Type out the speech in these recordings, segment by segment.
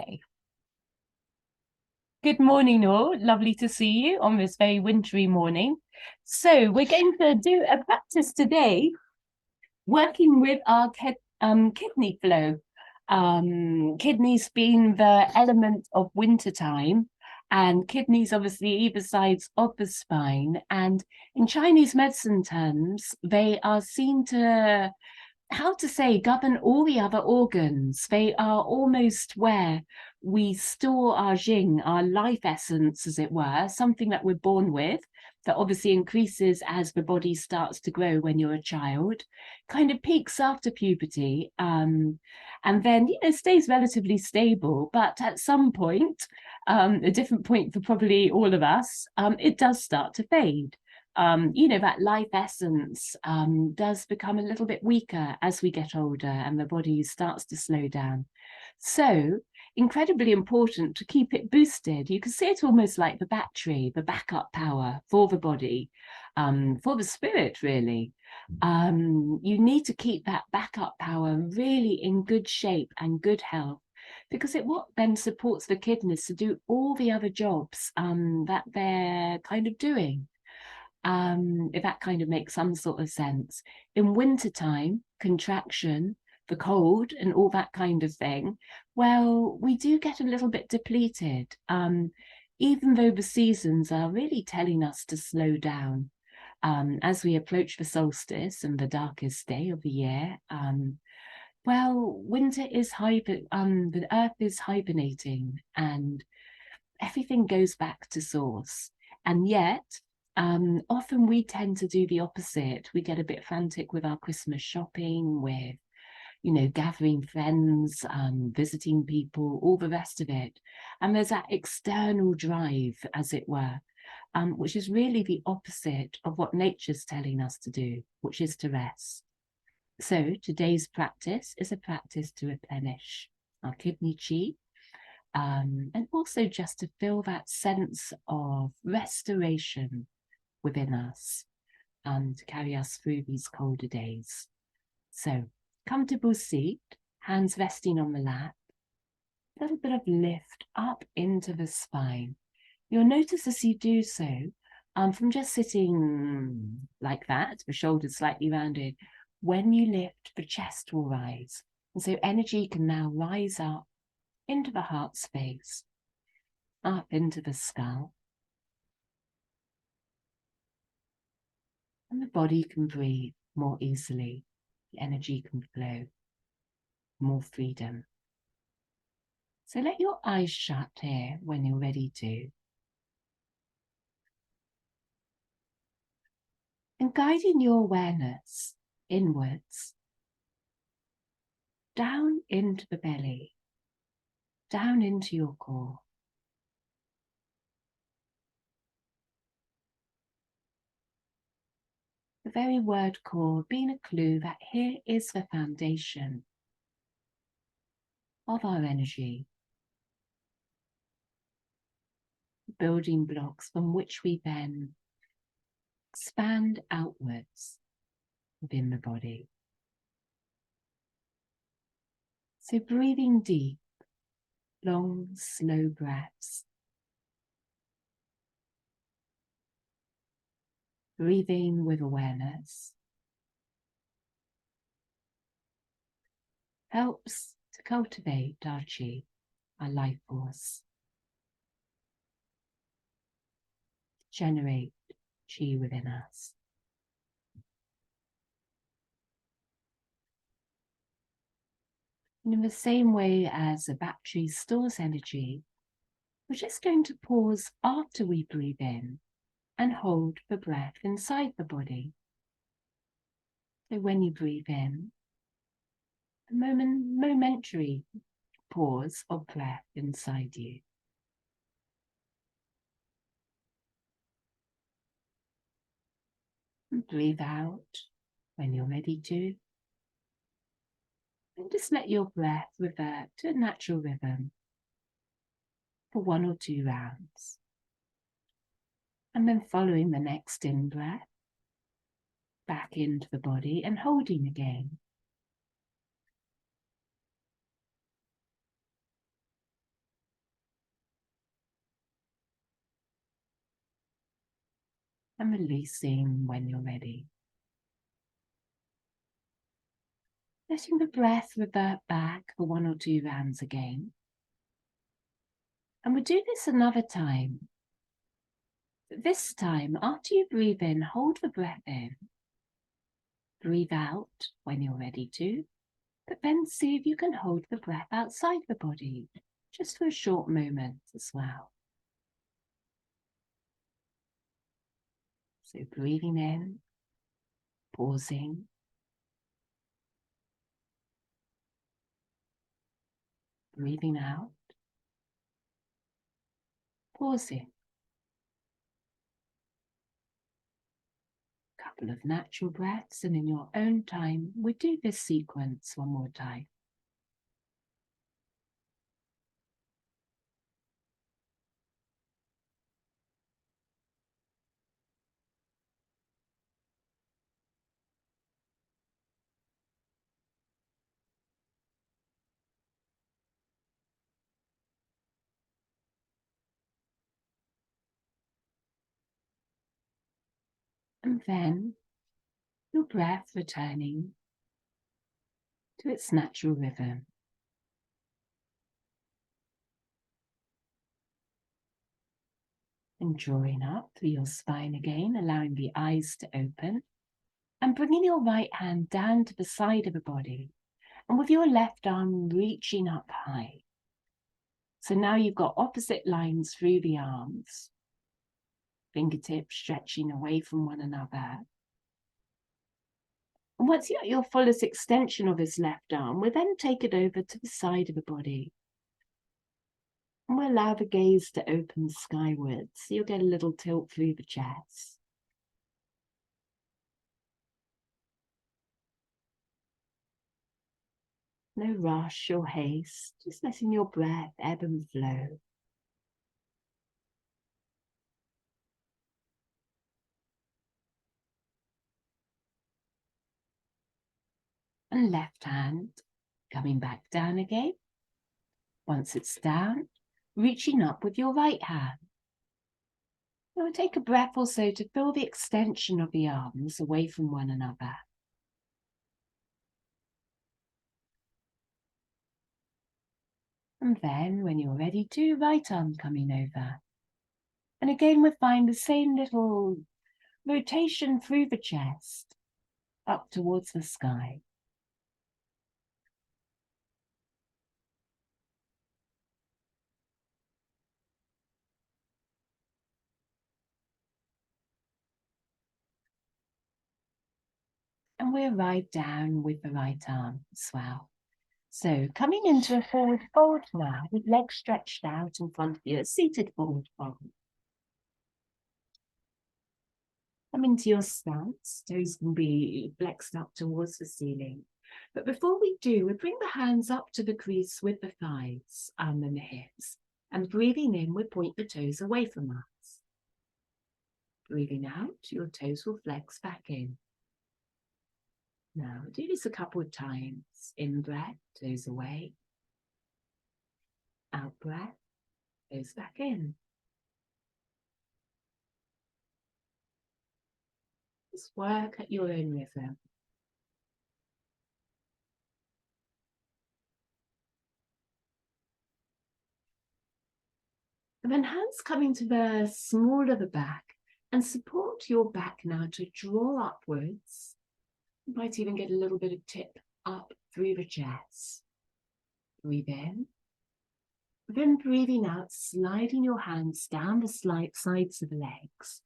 Okay. Good morning, all. Lovely to see you on this very wintry morning. So we're going to do a practice today, working with our kidney flow. Kidneys being the element of wintertime, and kidneys obviously either sides of the spine. And in Chinese medicine terms, they are seen to govern all the other organs. They are almost where we store our jing, our life essence, as it were, something that we're born with, that obviously increases as the body starts to grow when you're a child, kind of peaks after puberty, and then, stays relatively stable. But at some point, a different point for probably all of us, it does start to fade. That life essence does become a little bit weaker as we get older and the body starts to slow down. So incredibly important to keep it boosted. You can see it almost like the battery, the backup power for the body, for the spirit, really. You need to keep that backup power really in good shape and good health, because it what then supports the kidneys to do all the other jobs that they're kind of doing. If that kind of makes some sort of sense. In wintertime, contraction, the cold and all that kind of thing, well, we do get a little bit depleted, even though the seasons are really telling us to slow down. As we approach the solstice and the darkest day of the year, well, winter is the earth is hibernating and everything goes back to source. And yet, often we tend to do the opposite. We get a bit frantic with our Christmas shopping, with, gathering friends, visiting people, all the rest of it. And there's that external drive, as it were, which is really the opposite of what nature's telling us to do, which is to rest. So today's practice is a practice to replenish our kidney chi, and also just to feel that sense of restoration within us, to carry us through these colder days. So, comfortable seat, hands resting on the lap, a little bit of lift up into the spine. You'll notice as you do so, from just sitting like that, the shoulders slightly rounded, when you lift, the chest will rise. And so energy can now rise up into the heart space, up into the skull. And the body can breathe more easily. The energy can flow, more freedom. So let your eyes shut here when you're ready to. And guiding your awareness inwards, down into the belly, down into your core. The very word core being a clue that here is the foundation of our energy, building blocks from which we then expand outwards within the body. So breathing deep, long, slow breaths. Breathing with awareness helps to cultivate our chi, our life force, generate chi within us. And in the same way as a battery stores energy, we're just going to pause after we breathe in and hold the breath inside the body. So when you breathe in, a momentary pause of breath inside you. And breathe out when you're ready to. And just let your breath revert to a natural rhythm for 1 or 2 rounds. And then following the next in breath, back into the body and holding again. and releasing when you're ready. Letting the breath revert back for 1 or 2 rounds again. And we'll do this another time. This time, after you breathe in, hold the breath in. Breathe out when you're ready to, but then see if you can hold the breath outside the body, just for a short moment as well. So breathing in, pausing, breathing out, pausing. Couple of natural breaths, and in your own time, we do this sequence one more time. And then your breath returning to its natural rhythm. And drawing up through your spine again, allowing the eyes to open. And bringing your right hand down to the side of the body. And with your left arm reaching up high. So now you've got opposite lines through the arms. Fingertips stretching away from one another. And once you're at your fullest extension of his left arm, we'll then take it over to the side of the body. And we'll allow the gaze to open skywards. So you'll get a little tilt through the chest. No rush or haste, just letting your breath ebb and flow. And left hand coming back down again. Once it's down, reaching up with your right hand. Now take a breath or so to feel the extension of the arms away from one another. And then when you're ready to, right arm coming over. And again we'll find the same little rotation through the chest, up towards the sky. And we arrive down with the right arm as well. So coming into a forward fold now, with legs stretched out in front of you, a seated forward fold. Come into your stance, toes can be flexed up towards the ceiling. But before we do, we bring the hands up to the crease with the thighs and then the hips. And breathing in, we point the toes away from us. Breathing out, your toes will flex back in. Now, do this a couple of times. In breath, toes away. Out breath, toes back in. Just work at your own rhythm. And then hands coming to the small of the back and support your back now to draw upwards. You might even get a little bit of tip up through the chest. Breathe in. Then breathing out, sliding your hands down the sides of the legs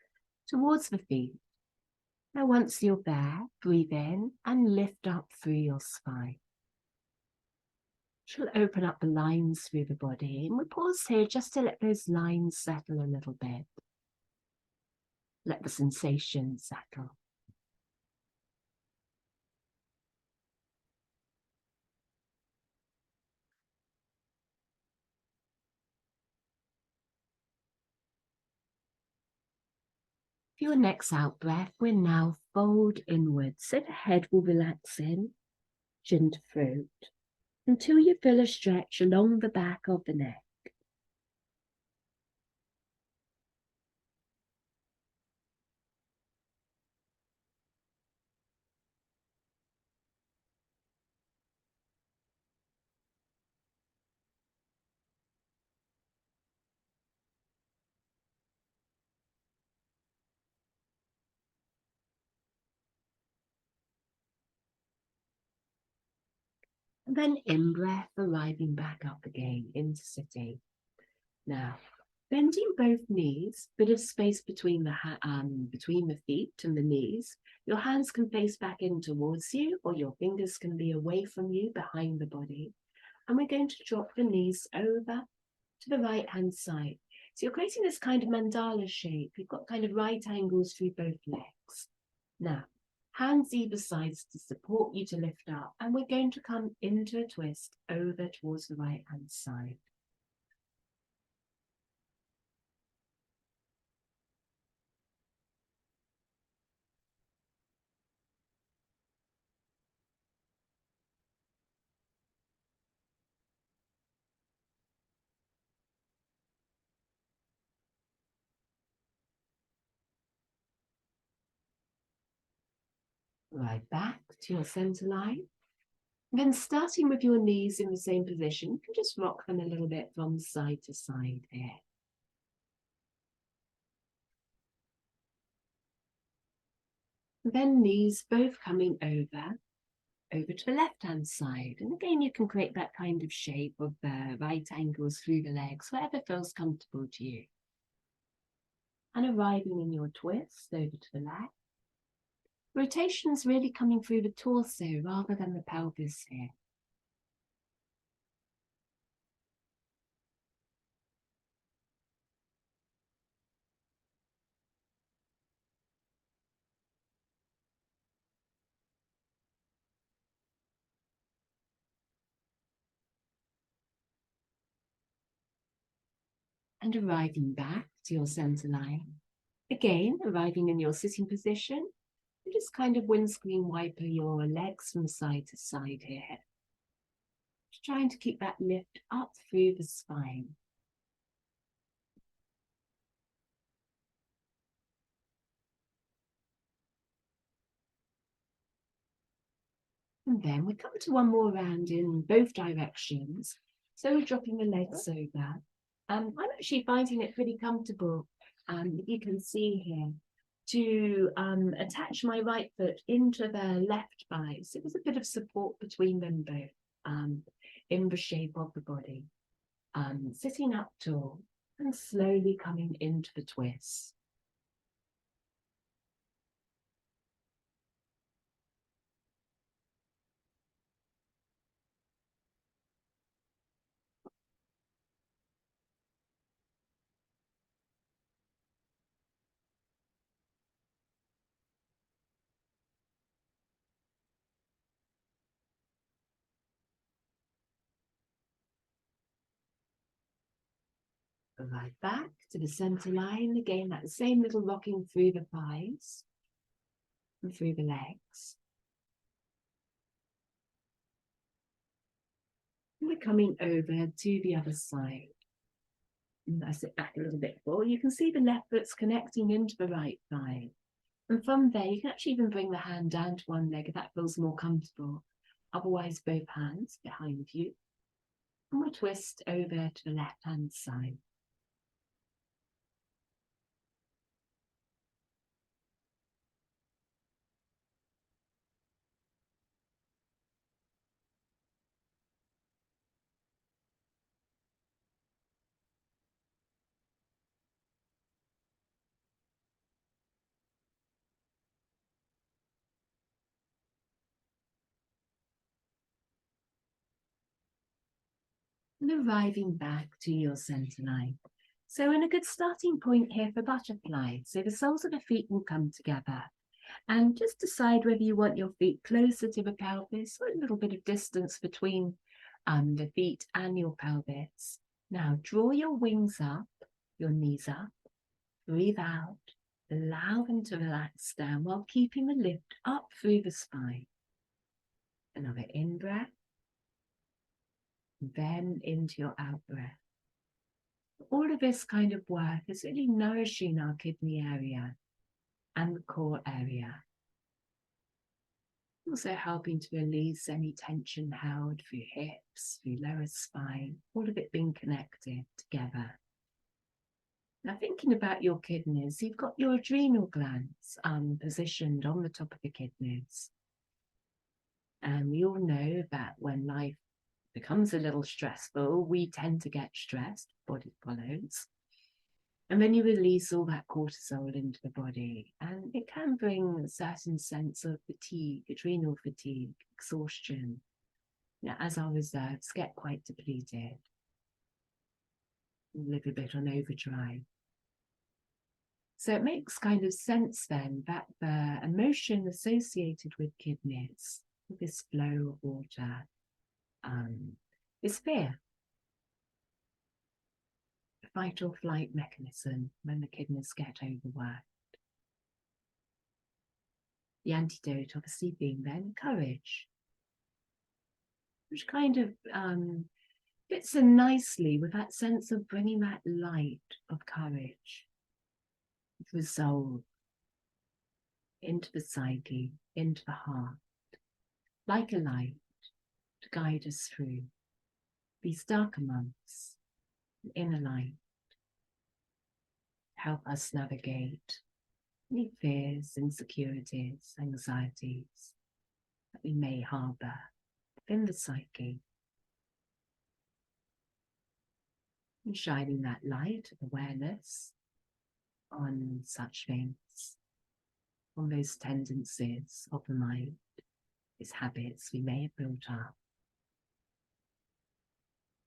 towards the feet. Now once you're there, breathe in and lift up through your spine. She'll open up the lines through the body, and we'll pause here just to let those lines settle a little bit. Let the sensation settle. For your next out breath, we'll now fold inwards, so the head will relax in, chin to throat, until you feel a stretch along the back of the neck. Then in-breath, arriving back up again into sitting. Now, bending both knees, bit of space between the feet and the knees. Your hands can face back in towards you, or your fingers can be away from you behind the body. And we're going to drop the knees over to the right-hand side. So you're creating this kind of mandala shape. You've got kind of right angles through both legs. Now, hands either sides to support you to lift up, and we're going to come into a twist over towards the right-hand side. Right back to your center line. Then starting with your knees in the same position, you can just rock them a little bit from side to side here. Then knees both coming over to the left-hand side. And again, you can create that kind of shape of right angles through the legs, whatever feels comfortable to you. And arriving in your twist over to the left. Rotation's really coming through the torso rather than the pelvis here. And arriving back to your center line. Again, arriving in your sitting position. And just kind of windscreen wiper your legs from side to side here. Just trying to keep that lift up through the spine. And then we come to one more round in both directions. So we're dropping the legs over. I'm actually finding it pretty comfortable, you can see here, to attach my right foot into the left thigh. So there's a bit of support between them both in the shape of the body. Sitting up tall and slowly coming into the twist. Right back to the center line. Again, that same little rocking through the thighs and through the legs. And we're coming over to the other side. And I sit back a little bit forward. You can see the left foot's connecting into the right thigh. And from there, you can actually even bring the hand down to one leg if that feels more comfortable. Otherwise, both hands behind you. And we'll twist over to the left-hand side. And arriving back to your center line. So in a good starting point here for butterfly. So the soles of the feet will come together. And just decide whether you want your feet closer to the pelvis or a little bit of distance between the feet and your pelvis. Now draw your wings up, your knees up, breathe out, allow them to relax down while keeping the lift up through the spine. Another in-breath, then into your out-breath. All of this kind of work is really nourishing our kidney area and the core area. Also helping to release any tension held through hips, through lower spine, all of it being connected together. Now thinking about your kidneys, you've got your adrenal glands positioned on the top of the kidneys. And we all know that when life becomes a little stressful, we tend to get stressed, body follows. And then you release all that cortisol into the body, and it can bring a certain sense of fatigue, adrenal fatigue, exhaustion. Now, as our reserves get quite depleted, a little bit on overdrive. So it makes kind of sense then that the emotion associated with kidneys, with this flow of water, is fear. Fight or flight mechanism when the kidneys get overworked. The antidote obviously being then courage, which kind of fits in nicely with that sense of bringing that light of courage, resolve into the psyche, into the heart, like a light to guide us through these darker months, an inner light, help us navigate any fears, insecurities, anxieties that we may harbour within the psyche. And shining that light of awareness on such things, on those tendencies of the mind, these habits we may have built up.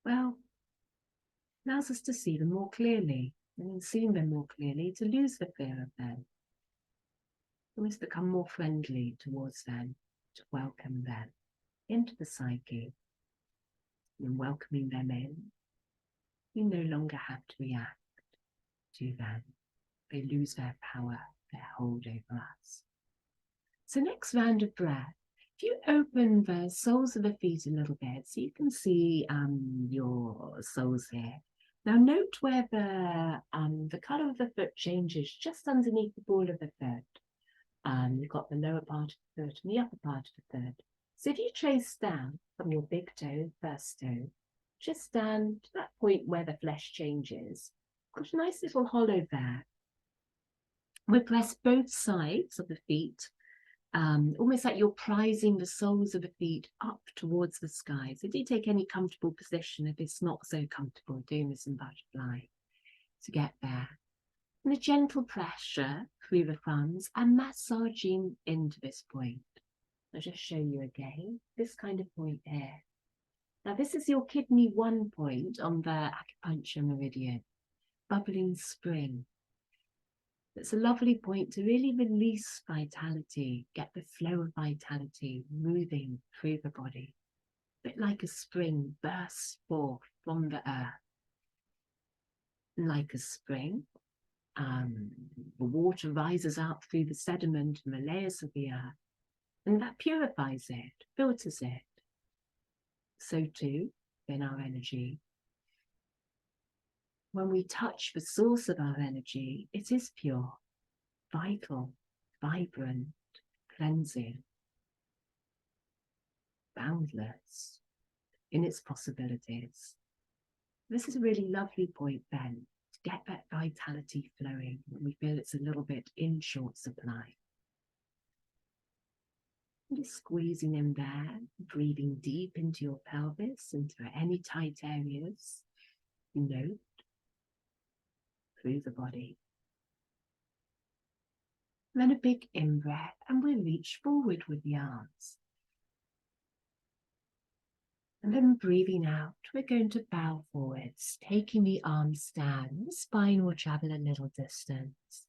Well, allows us to see them more clearly, and in seeing them more clearly, to lose the fear of them. Almost become more friendly towards them, to welcome them into the psyche. And welcoming them in, we no longer have to react to them. They lose their power, their hold over us. So next round of breath, if you open the soles of the feet a little bit, so you can see your soles here. Now note where the colour of the foot changes just underneath the ball of the foot. You've got the lower part of the foot and the upper part of the foot. So if you trace down from your big toe, first toe, just down to that point where the flesh changes, got a nice little hollow there. We press both sides of the feet, almost like you're prizing the soles of the feet up towards the sky. So do take any comfortable position if it's not so comfortable, doing this in butterfly to get there. And a gentle pressure through the thumbs and massaging into this point. I'll just show you again, this kind of point here. Now this is your kidney 1 point on the acupuncture meridian, bubbling spring. It's a lovely point to really release vitality, get the flow of vitality moving through the body. A bit like a spring bursts forth from the earth. And like a spring, the water rises out through the sediment and the layers of the earth, and that purifies it, filters it. So too, in our energy, when we touch the source of our energy, it is pure, vital, vibrant, cleansing, boundless in its possibilities. This is a really lovely point then, to get that vitality flowing when we feel it's a little bit in short supply. And just squeezing in there, breathing deep into your pelvis, into any tight areas, note through the body. And then a big in-breath, and we'll reach forward with the arms. And then breathing out, we're going to bow forwards, taking the arms down. The spine will travel a little distance.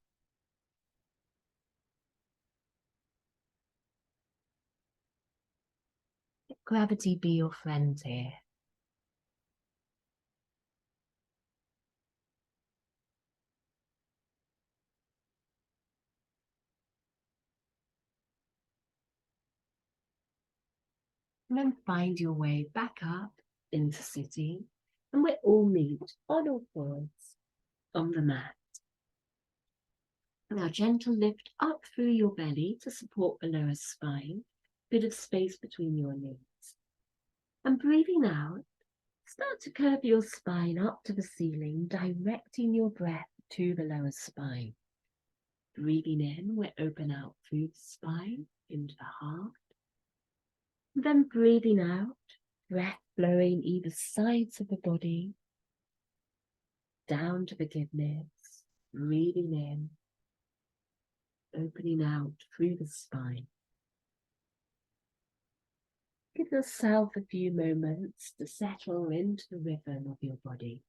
Let gravity be your friend here. And then find your way back up into sitting, and we'll all meet on all fours on the mat. Now gentle lift up through your belly to support the lower spine, bit of space between your knees. And breathing out, start to curve your spine up to the ceiling, directing your breath to the lower spine. Breathing in, we open out through the spine into the heart. And then breathing out, Breath flowing either sides of the body, down to the kidneys, breathing in, opening out through the spine. Give yourself a few moments to settle into the rhythm of your body.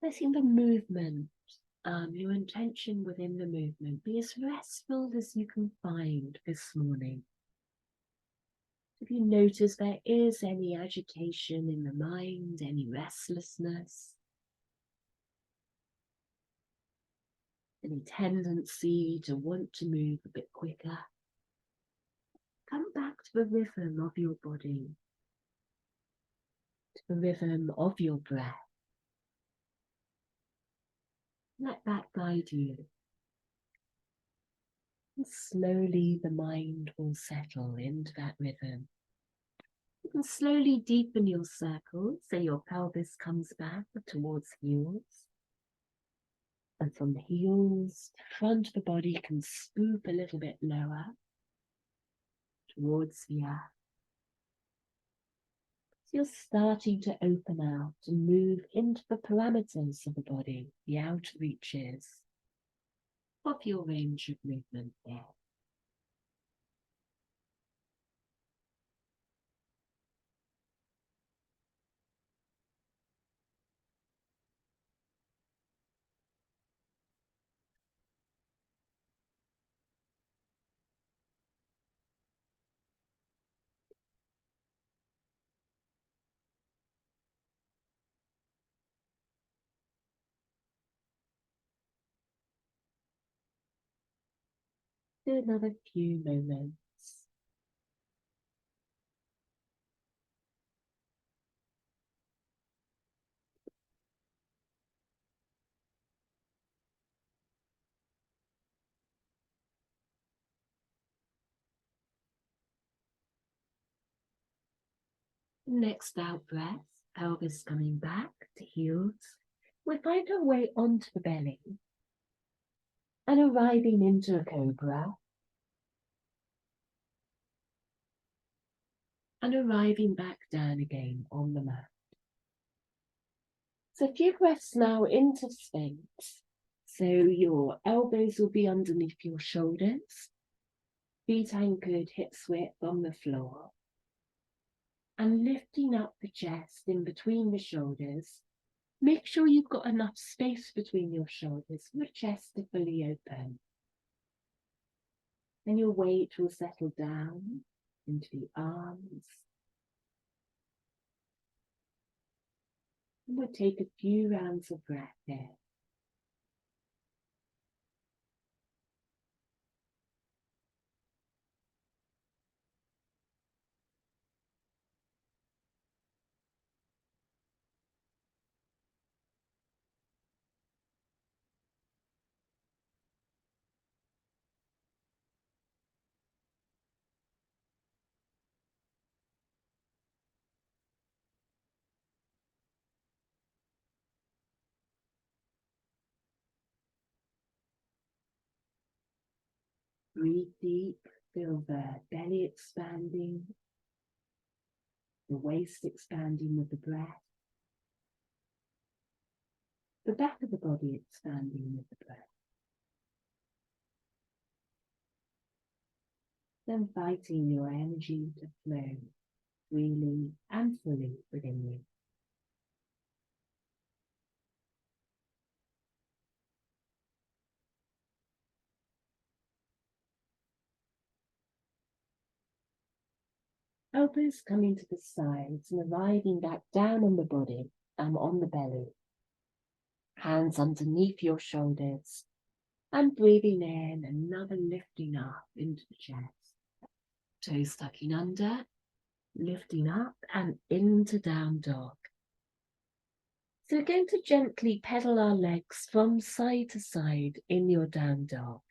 Letting the movement, your intention within the movement, be as restful as you can find this morning. If you notice there is any agitation in the mind, any restlessness, any tendency to want to move a bit quicker, come back to the rhythm of your body, to the rhythm of your breath. Let that guide you. And slowly the mind will settle into that rhythm. You can slowly deepen your circles so your pelvis comes back towards heels. And from the heels, the front of the body can scoop a little bit lower towards the earth. So you're starting to open out and move into the parameters of the body, the outer reaches of your range of movement there. Do another few moments. Next out breath, pelvis coming back to heels. We find our way onto the belly and arriving into a cobra and arriving back down again on the mat. So a few breaths now into Sphinx. So your elbows will be underneath your shoulders, feet anchored hips width on the floor, and lifting up the chest in between the shoulders. Make sure you've got enough space between your shoulders for the chest to fully open. And your weight will settle down into the arms. And we'll take a few rounds of breath here. Breathe deep, feel the belly expanding, the waist expanding with the breath, the back of the body expanding with the breath. Then inviting your energy to flow freely and fully within you. Elbows coming to the sides and arriving back down on the body and on the belly. Hands underneath your shoulders and breathing in, another lifting up into the chest. Toes tucking under, lifting up and into down dog. So we're going to gently pedal our legs from side to side in your down dog.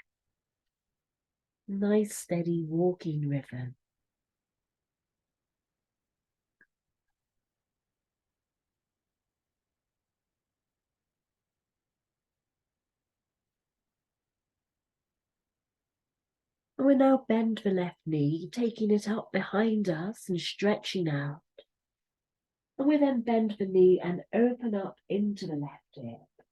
Nice steady walking rhythm. And we'll now bend the left knee, taking it up behind us and stretching out. And we then bend the knee and open up into the left hip.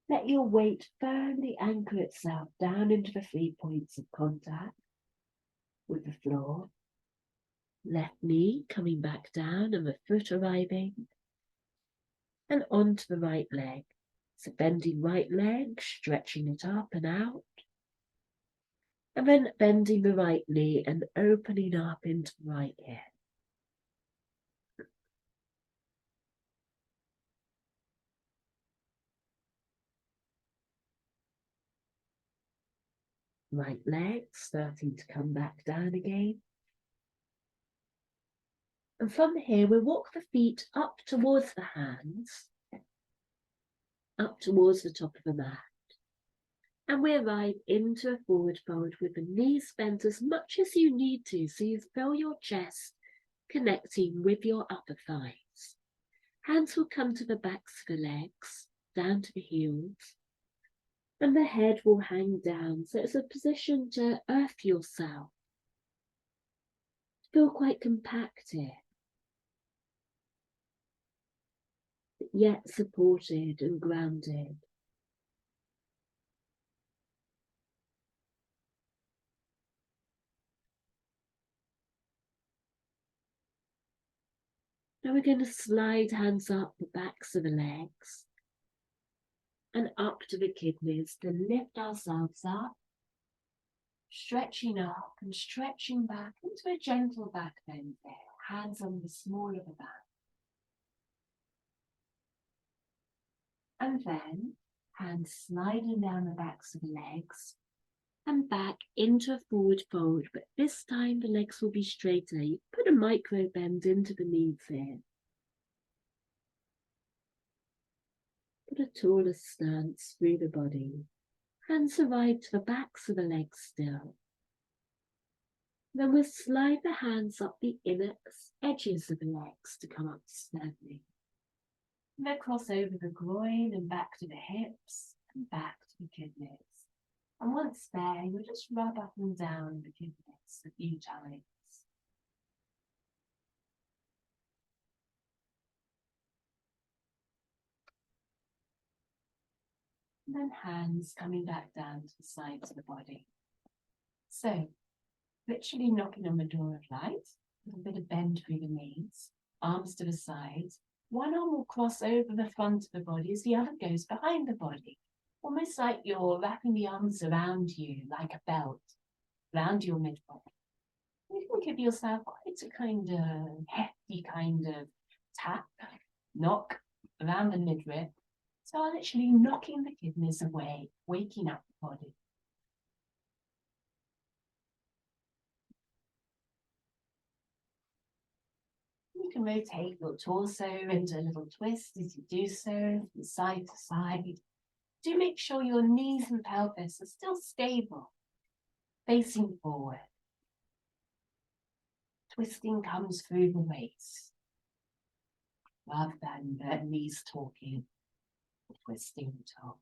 Let your weight firmly anchor itself down into the 3 points of contact with the floor. Left knee coming back down and the foot arriving. And onto the right leg. So bending right leg, stretching it up and out. And then bending the right knee and opening up into the right hip. Right leg starting to come back down again. And from here, we'll walk the feet up towards the hands, up towards the top of the mat. And we arrive into a forward fold with the knees bent as much as you need to, so you feel your chest connecting with your upper thighs. Hands will come to the backs of the legs, down to the heels, and the head will hang down, so it's a position to earth yourself. Feel quite compact here, but yet supported and grounded. Now we're going to slide hands up the backs of the legs and up to the kidneys to lift ourselves up, stretching up and stretching back into a gentle back bend there, hands on the small of the back. And then hands sliding down the backs of the legs and back into a forward fold, but this time the legs will be straighter. You put a micro bend into the knees here. Put a taller stance through the body. Hands arrive to the backs of the legs still. Then we'll slide the hands up the inner edges of the legs to come up snugly. Then cross over the groin and back to the hips and back to the kidneys. And once there, you'll just rub up and down the kidneys a few times. And then hands coming back down to the sides of the body. So, literally knocking on the door of light, a little bit of bend through the knees, arms to the sides. One arm will cross over the front of the body as the other goes behind the body. Almost like you're wrapping the arms around you like a belt, around your midfoot. You can give yourself quite a kind of hefty kind of tap, knock around the midrib. So I'm literally knocking the kidneys away, waking up the body. You can rotate your torso into a little twist as you do so, from side to side. Do make sure your knees and pelvis are still stable, facing forward. Twisting comes through the waist, rather than the knees talking, twisting the top.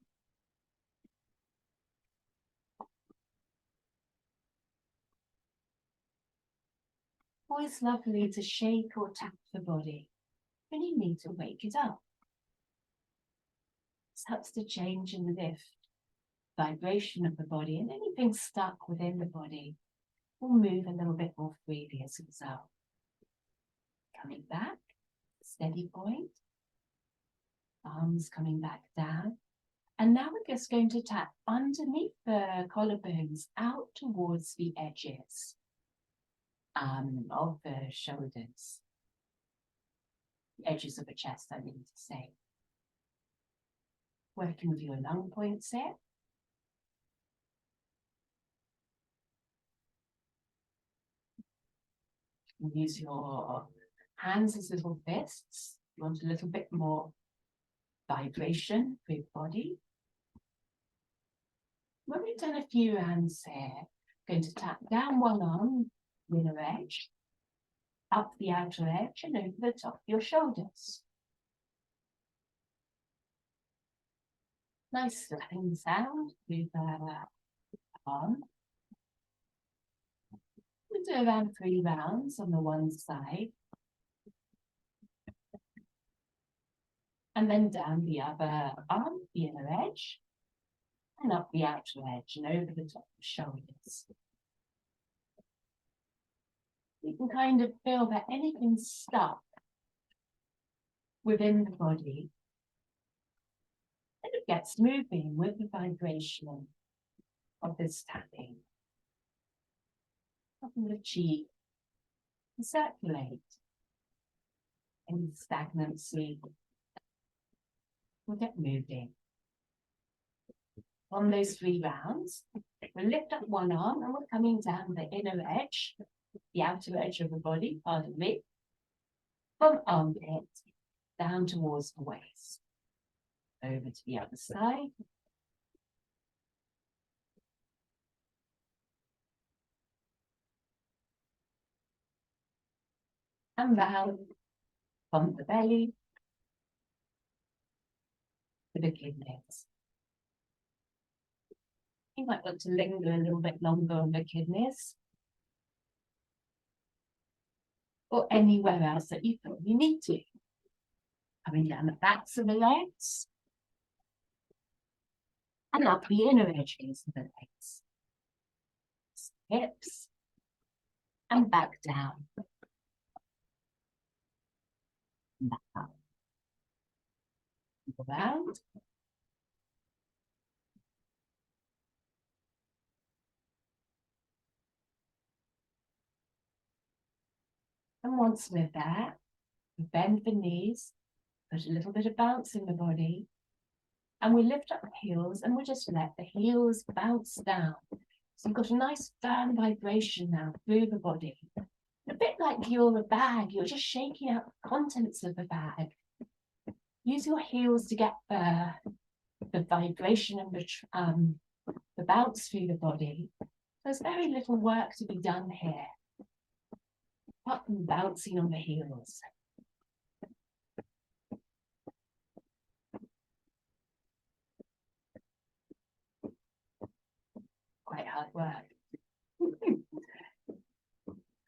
Always lovely to shake or tap the body when you need to wake it up. This helps to change and lift vibration of the body, and anything stuck within the body will move a little bit more freely as a result. Coming back, steady point, arms coming back down. And now we're just going to tap underneath the collarbones out towards the edges of the shoulders, the edges of the chest, I mean to say. Working with your lung points here. Use your hands as little fists. You want a little bit more vibration for your body. When we've done a few rounds here, going to tap down one arm, inner edge, up the outer edge and over the top of your shoulders. Nice slapping sound with arm. We'll do around 3 rounds on the one side. And then down the other arm, the inner edge, and up the outer edge and over the top of the shoulders. You can kind of feel that anything stuck within the body, and it gets moving with the vibration of this tapping. Up in the cheek, and circulate any stagnancy. We'll get moving. On those 3 rounds, we'll lift up one arm and we're coming down the inner edge, the outer edge of the body, pardon me, from armpit down towards the waist. Over to the other side. And round from the belly to the kidneys. You might want to linger a little bit longer on the kidneys. Or anywhere else that you feel you need to. Coming down the backs of the legs. And up the inner edges of the legs. Hips. And back down. And back up. Around. And once we're there, we bend the knees, put a little bit of bounce in the body, and we lift up the heels and we just let the heels bounce down. So you've got a nice firm vibration now through the body. A bit like you're a bag, you're just shaking out the contents of the bag. Use your heels to get the vibration and the bounce through the body. There's very little work to be done here. Up and bouncing on the heels. Quite hard work.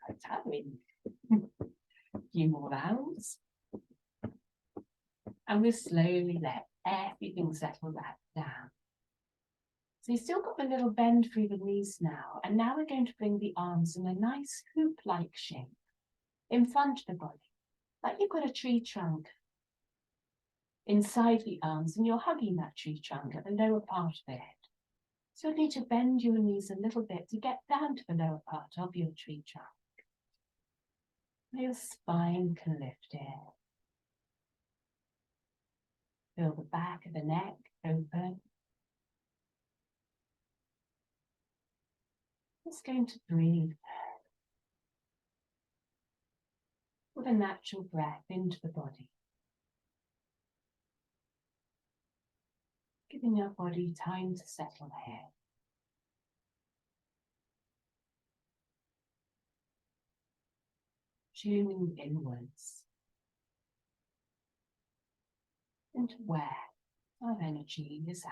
Quite tiring. A few more rounds. And we'll slowly let everything settle back down. So you've still got the little bend through the knees now. And now we're going to bring the arms in a nice hoop-like shape in front of the body, like you've got a tree trunk inside the arms and you're hugging that tree trunk at the lower part of it. So you'll need to bend your knees a little bit to get down to the lower part of your tree trunk. Your spine can lift it. Feel the back of the neck open. Just going to breathe with a natural breath into the body. Giving your body time to settle here. Tuning inwards into where our energy is at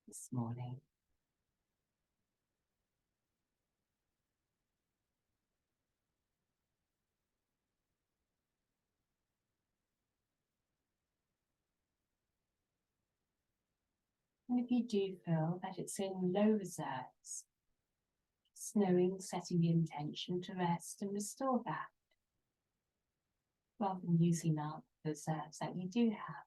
this morning. And if you do feel that it's in low reserves, just knowing, setting the intention to rest and restore that, rather than using up the reserves that you do have.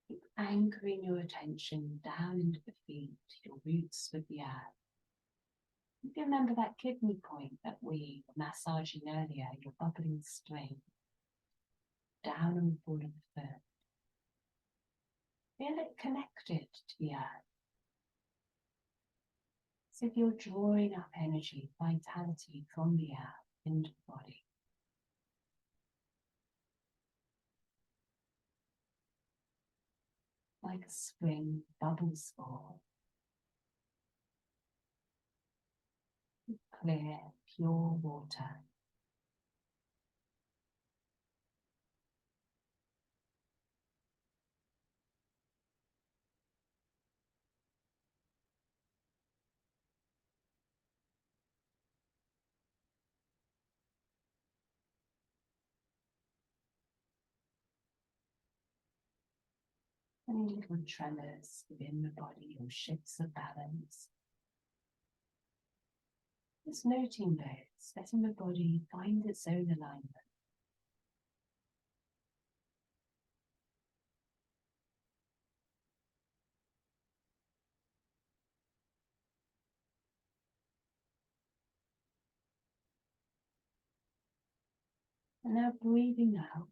Keep anchoring your attention down into the feet, your roots with the earth. If you remember that kidney point that we were massaging earlier, your bubbling stream, down on the ball of the foot. Feel it connected to the earth. As if you're drawing up energy, vitality from the earth into the body. Like a spring bubbles forth. Clear, pure water. Any little tremors within the body or shifts of balance. Just noting those, letting the body find its own alignment. And now breathing out,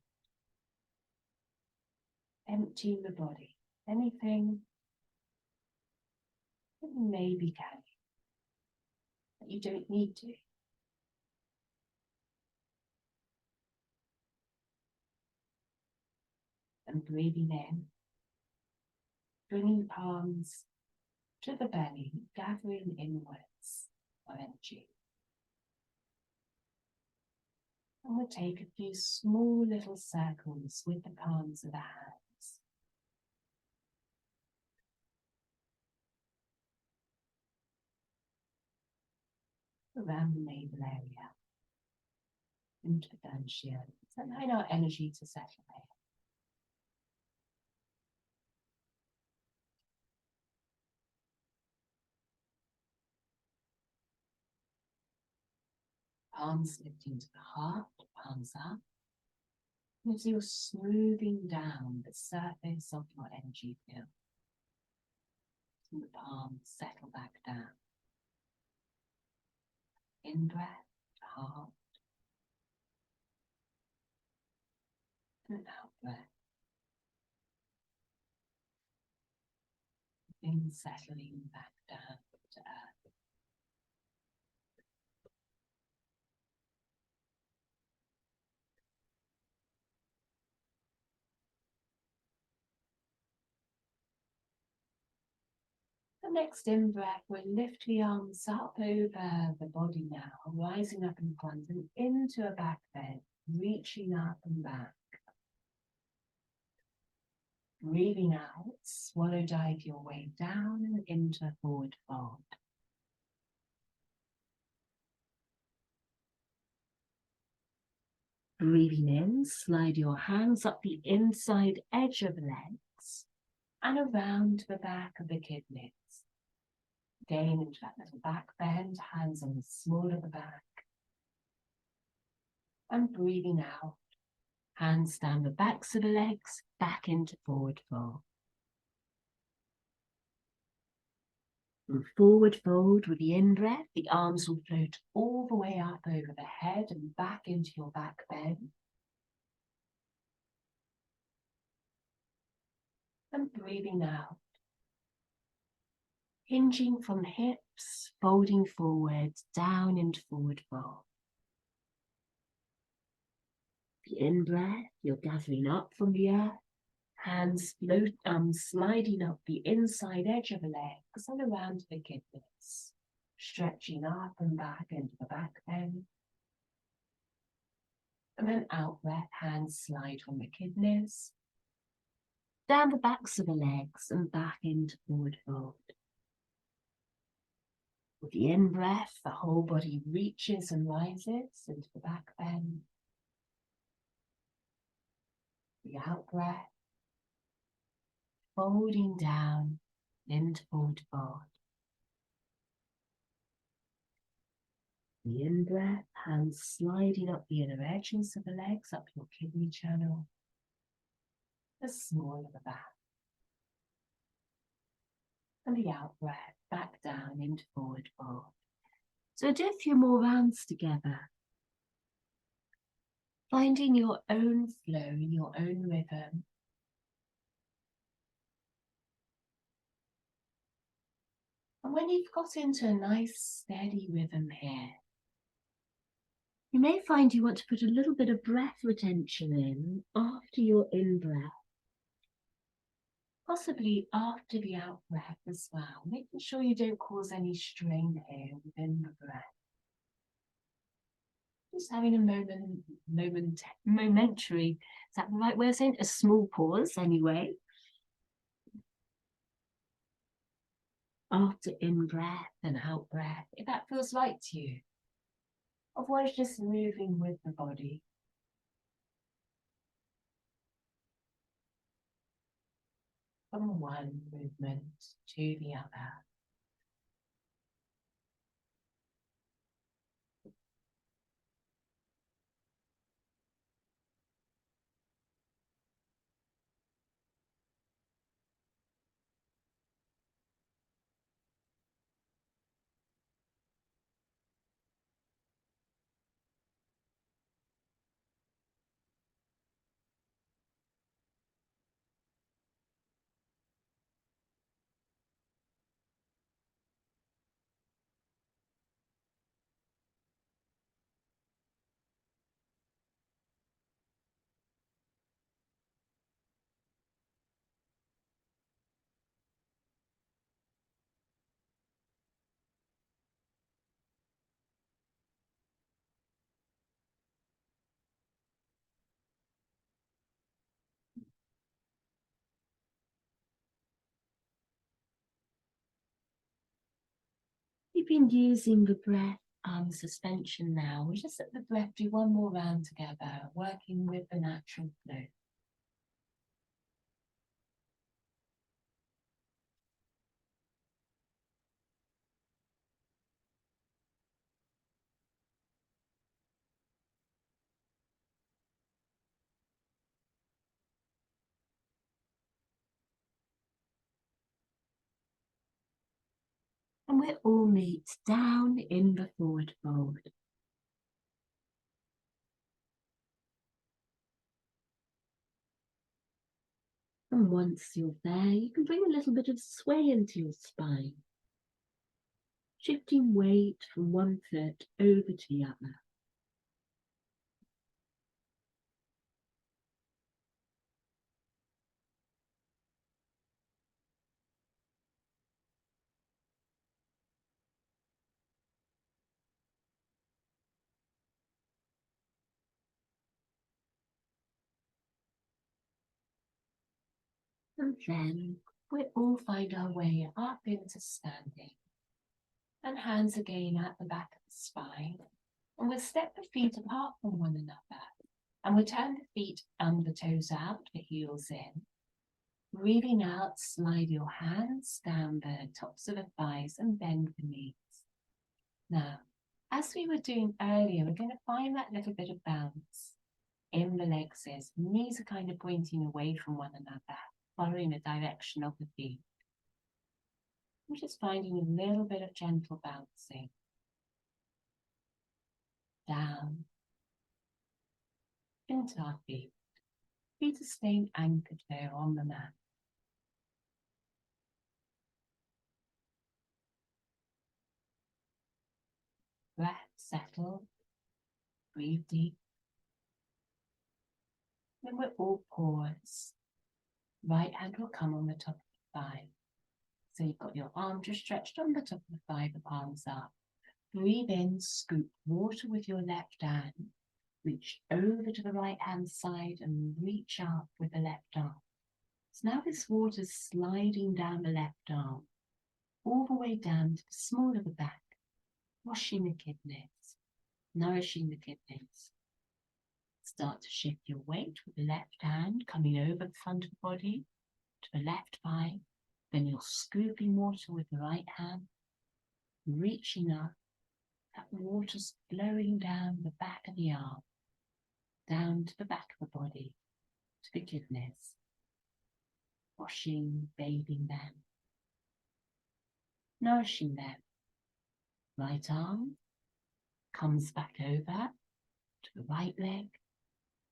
emptying the body. Anything that you may be carrying that you don't need to. And breathing in, bringing palms to the belly, gathering inwards of energy. And we'll take a few small little circles with the palms of the hands. Around the navel area, into the shield, allowing our energy to settle there. Palms lifting to the heart, palms up. And as you're smoothing down the surface of your energy field, and the palms settle back down. In breath, heart, and out breath. Things settling back down to earth. The next in-breath, we'll lift the arms up over the body now, rising up in front and into a back bend, reaching up and back. Breathing out, swallow dive your way down and into forward fold. Breathing in, slide your hands up the inside edge of the legs and around the back of the kidneys. Again, into that little back bend, hands on the small of the back. And breathing out, hands down the backs of the legs, back into forward fold. And forward fold with the in-breath, the arms will float all the way up over the head and back into your back bend. And breathing out, hinging from the hips, folding forward, down into forward fold. The in-breath, you're gathering up from the earth, hands sliding up the inside edge of the legs and around to the kidneys, stretching up and back into the back bend. And then out breath, hands slide from the kidneys, down the backs of the legs and back into forward fold. With the in-breath, the whole body reaches and rises into the back bend. The out-breath, folding down into forward fold. The in-breath, hands sliding up the inner edges of the legs, up your kidney channel, the small of the back. And the out-breath, back down into forward fold. So do a few more rounds together, finding your own flow, your own rhythm. And when you've got into a nice steady rhythm here, you may find you want to put a little bit of breath retention in after your in-breath, possibly after the out-breath as well, making sure you don't cause any strain here within the breath. Just having a momentary, is that the right way of saying it? A small pause anyway. After in-breath and out-breath, if that feels right to you. Otherwise, just moving with the body. From one movement to the other. You've been using the breath suspension now. We just let the breath do one more round together, working with the natural flow. And we're all meet down in the forward fold. And once you're there, you can bring a little bit of sway into your spine, shifting weight from one foot over to the other. And then we all find our way up into standing. And hands again at the back of the spine. And we'll step the feet apart from one another. And we'll turn the feet and the toes out, the heels in. Breathing out, slide your hands down the tops of the thighs and bend the knees. Now, as we were doing earlier, we're going to find that little bit of bounce in the legs. Knees are kind of pointing away from one another, following the direction of the feet. I'm just finding a little bit of gentle bouncing. Down into our feet. Feet are staying anchored there on the mat. Breath settle. Breathe deep. Then we'll all pause. Right hand will come on the top of the thigh. So you've got your arm just stretched on the top of the thigh, the palms up. Breathe in, scoop water with your left hand. Reach over to the right hand side and reach up with the left arm. So now this water is sliding down the left arm, all the way down to the small of the back, washing the kidneys, nourishing the kidneys. Start to shift your weight with the left hand coming over the front of the body to the left thigh. Then you're scooping water with the right hand, reaching up. That water's flowing down the back of the arm, down to the back of the body, to the kidneys, washing, bathing them, nourishing them. Right arm Comes back over to the right leg.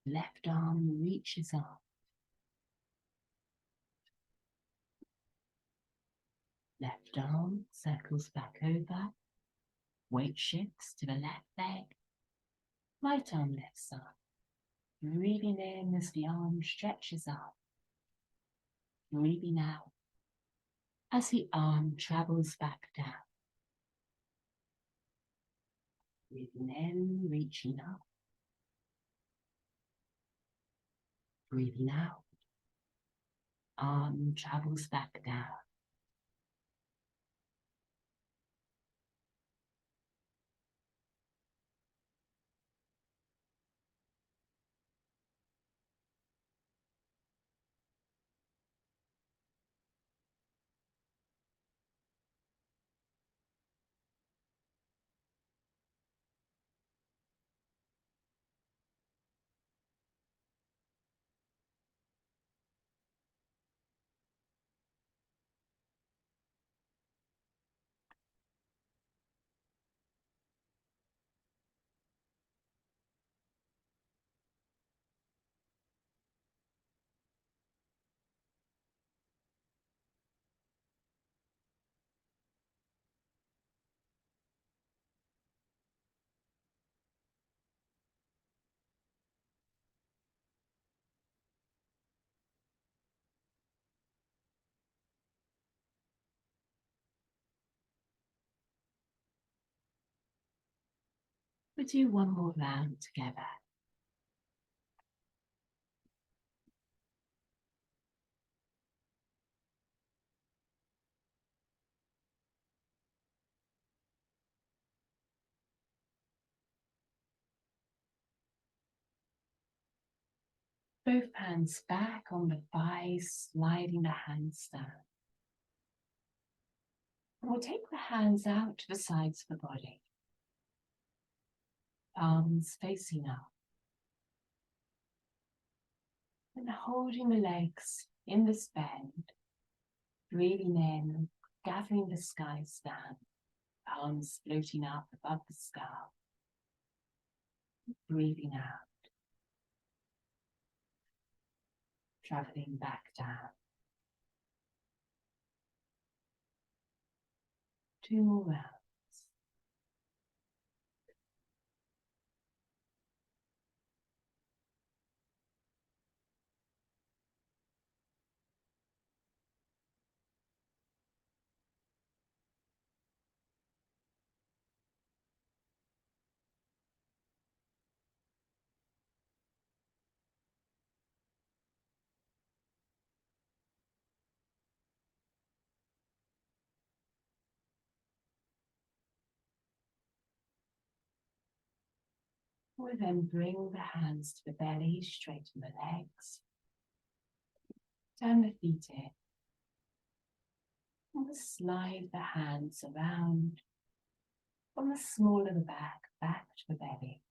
Left arm reaches up. Left arm circles back over. Weight shifts to the left leg. Right arm lifts up. Breathing in as the arm stretches up. Breathing out as the arm travels back down. Breathing in, reaching up. Breathing out. Arm travels back down. We'll do one more round together. Both hands back on the thighs, sliding the hands down. And we'll take the hands out to the sides of the body. Palms facing up. And holding the legs in this bend. Breathing in, gathering the skies down. Palms floating up above the skull. Breathing out. Traveling back down. 2 more rounds. We'll then bring the hands to the belly, straighten the legs. Turn the feet in. And we'll slide the hands around from the small of the back to the belly.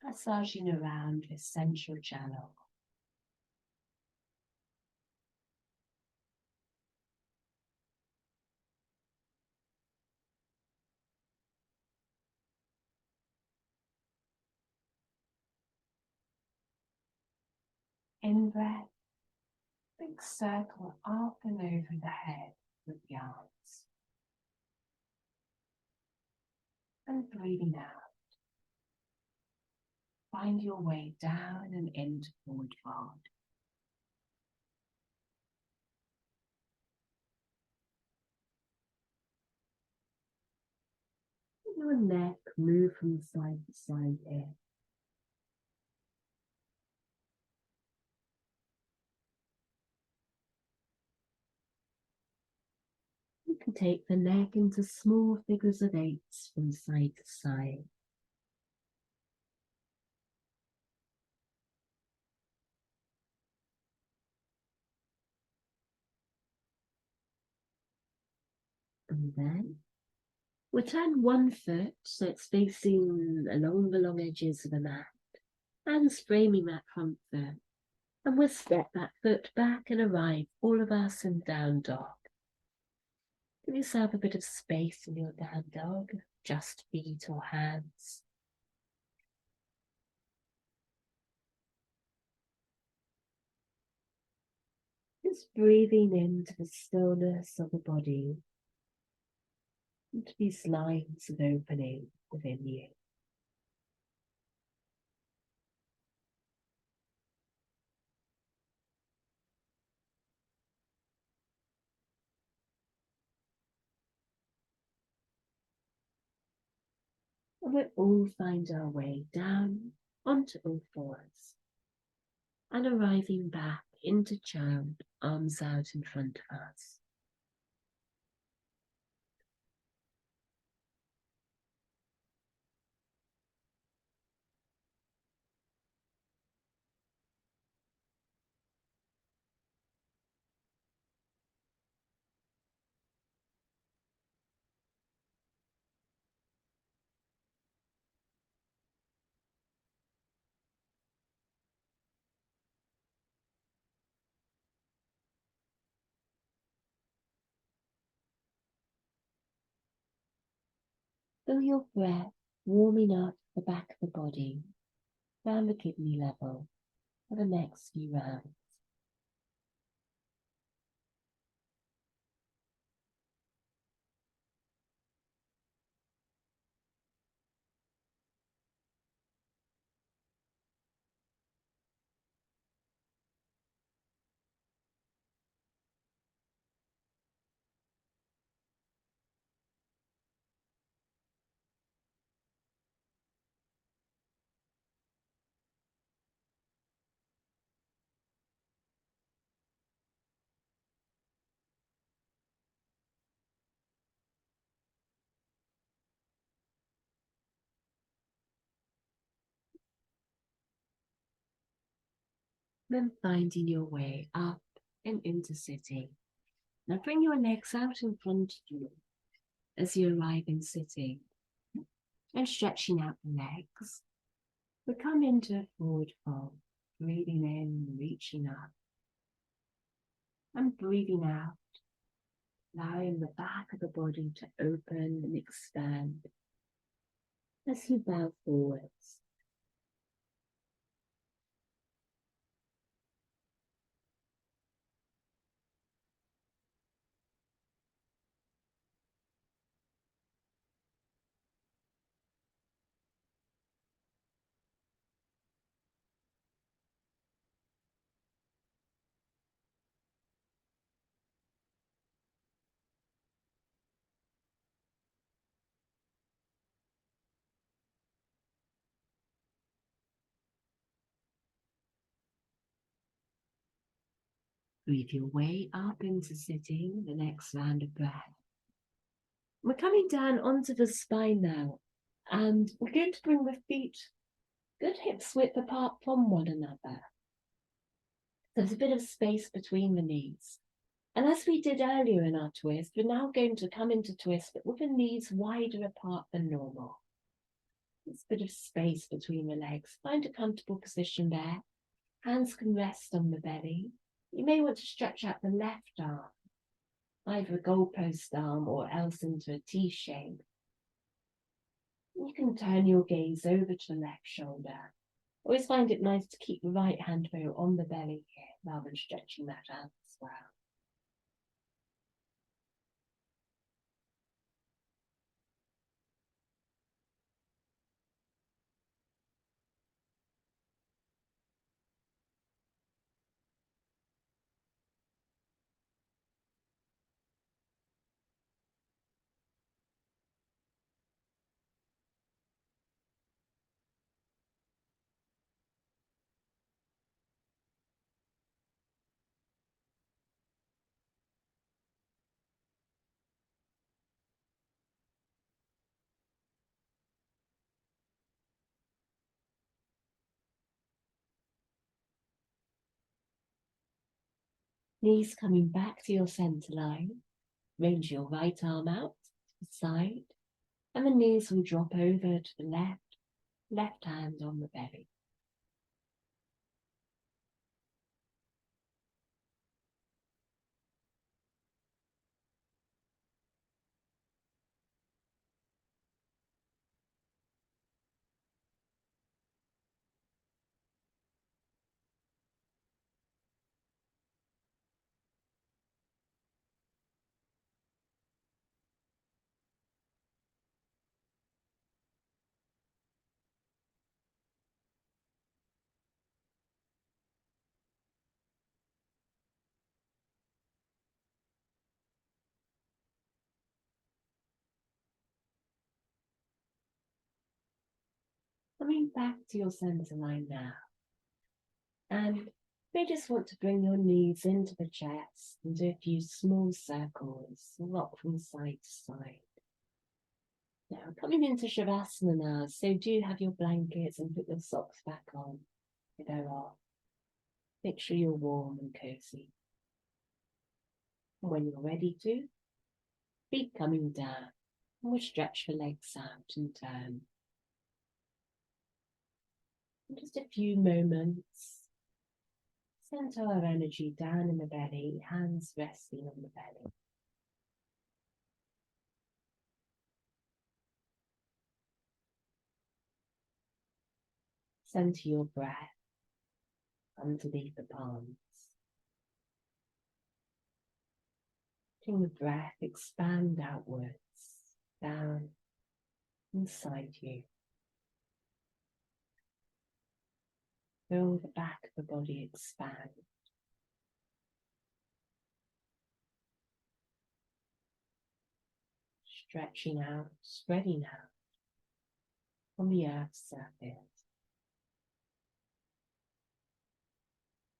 Massaging around this central channel. In breath, big circle up and over the head with the arms. And breathing out. Find your way down and into forward fold. Your neck move from side to side here. You can take the neck into small figures of 8s from side to side. And then we'll turn one foot so it's facing along the long edges of the mat, hands framing that front foot. And we'll step that foot back and arrive, all of us, in down dog. Give yourself a bit of space in your down dog, just feet or hands. Just breathing into the stillness of the body, into these lines of opening within you. And we'll all find our way down onto all fours and arriving back into child, arms out in front of us. Feel your breath warming up the back of the body, down the kidney level for the next few rounds. Then finding your way up and into sitting. Now bring your legs out in front of you as you arrive in sitting and stretching out the legs. We come into a forward fold, breathing in, reaching up, and breathing out, allowing the back of the body to open and expand as you bow forwards. Breathe your way up into sitting, the next round of breath. We're coming down onto the spine now, and we're going to bring the feet good hips width apart from one another. There's a bit of space between the knees. And as we did earlier in our twist, we're now going to come into twist, but with the knees wider apart than normal. There's a bit of space between the legs. Find a comfortable position there. Hands can rest on the belly. You may want to stretch out the left arm, either a goalpost arm or else into a T shape. You can turn your gaze over to the left shoulder. Always find it nice to keep the right hand though on the belly here, rather than stretching that out as well. Knees coming back to your centre line. Range your right arm out to the side, and the knees will drop over to the left hand on the belly. Coming back to your center line now. And we just want to bring your knees into the chest and do a few small circles, rock from side to side. Now, coming into Shavasana now, so do have your blankets and put your socks back on if there are. Make sure you're warm and cozy. And when you're ready to, feet coming down, and we'll stretch your legs out and turn. In just a few moments, center our energy down in the belly, hands resting on the belly. Center your breath underneath the palms. Letting the breath expand outwards, down inside you. Feel the back of the body expand. Stretching out, spreading out on the earth's surface.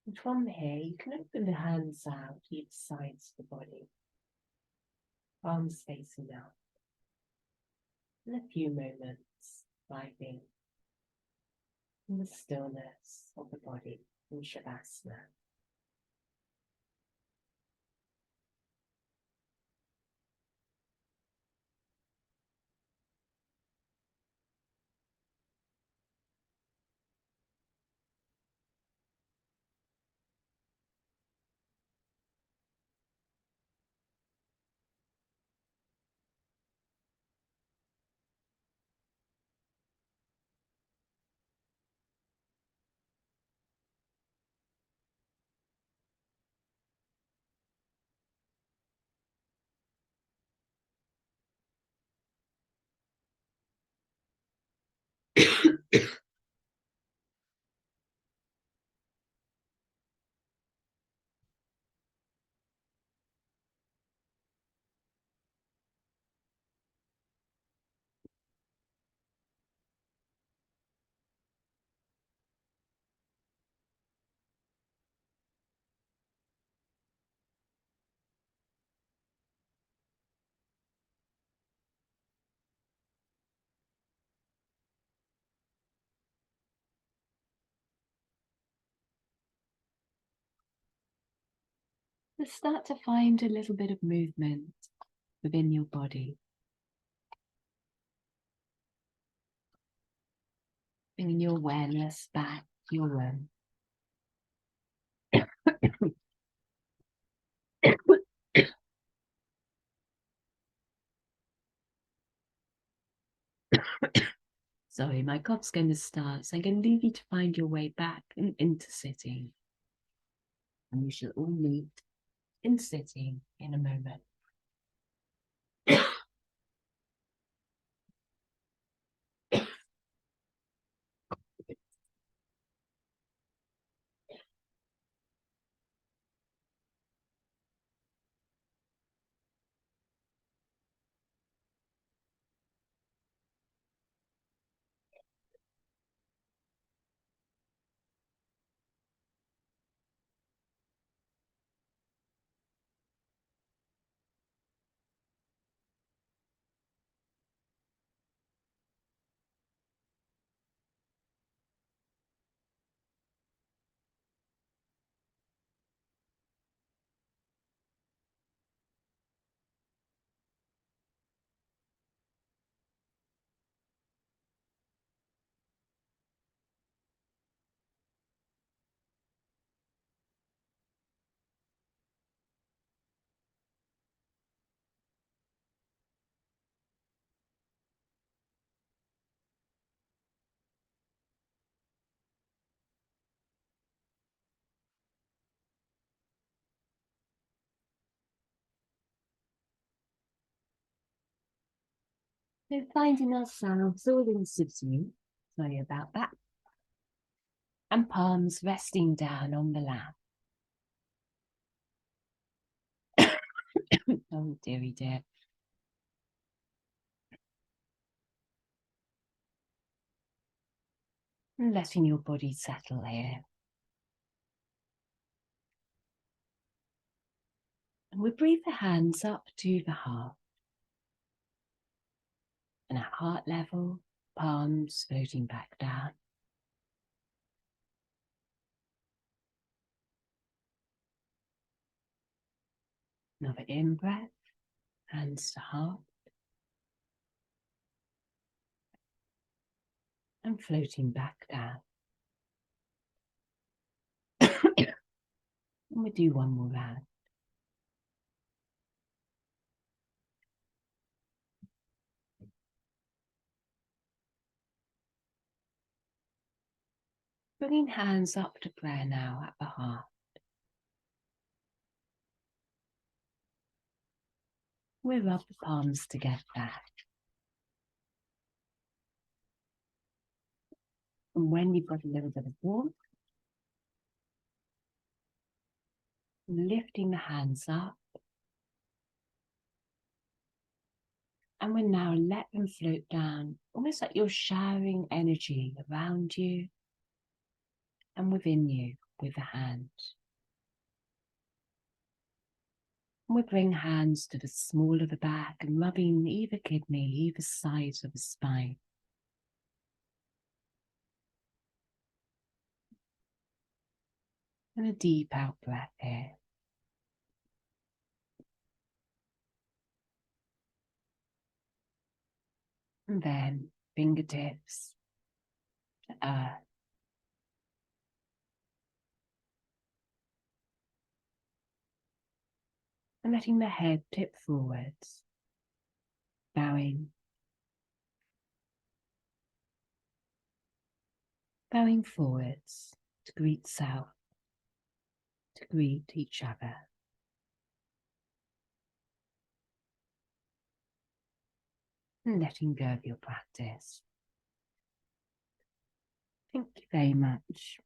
And from here, you can open the hands out either sides of the body, palms facing out. In a few moments, arriving in the stillness of the body in Shavasana. Just start to find a little bit of movement within your body. Bringing your awareness back to your room. Sorry, my cough's going to start, so I'm going to leave you to find your way back and into sitting. And we shall all meet in sitting in a moment. So finding ourselves all in sitting, sorry about that, and palms resting down on the lap. Oh dearie dear. And letting your body settle here. And we breathe the hands up to the heart. And at heart level, palms floating back down. Another in-breath, hands to heart. And floating back down. And we do one more round. Bringing hands up to prayer now at the heart. We rub the palms together. And when you've got a little bit of warmth, lifting the hands up. And we now let them float down, almost like you're showering energy around you and within you with the hands. And we bring hands to the small of the back and rubbing either kidney, either side of the spine. And a deep out breath here. And then fingertips to earth. And letting the head tip forwards, bowing forwards to greet self, to greet each other. And letting go of your practice. Thank you very much.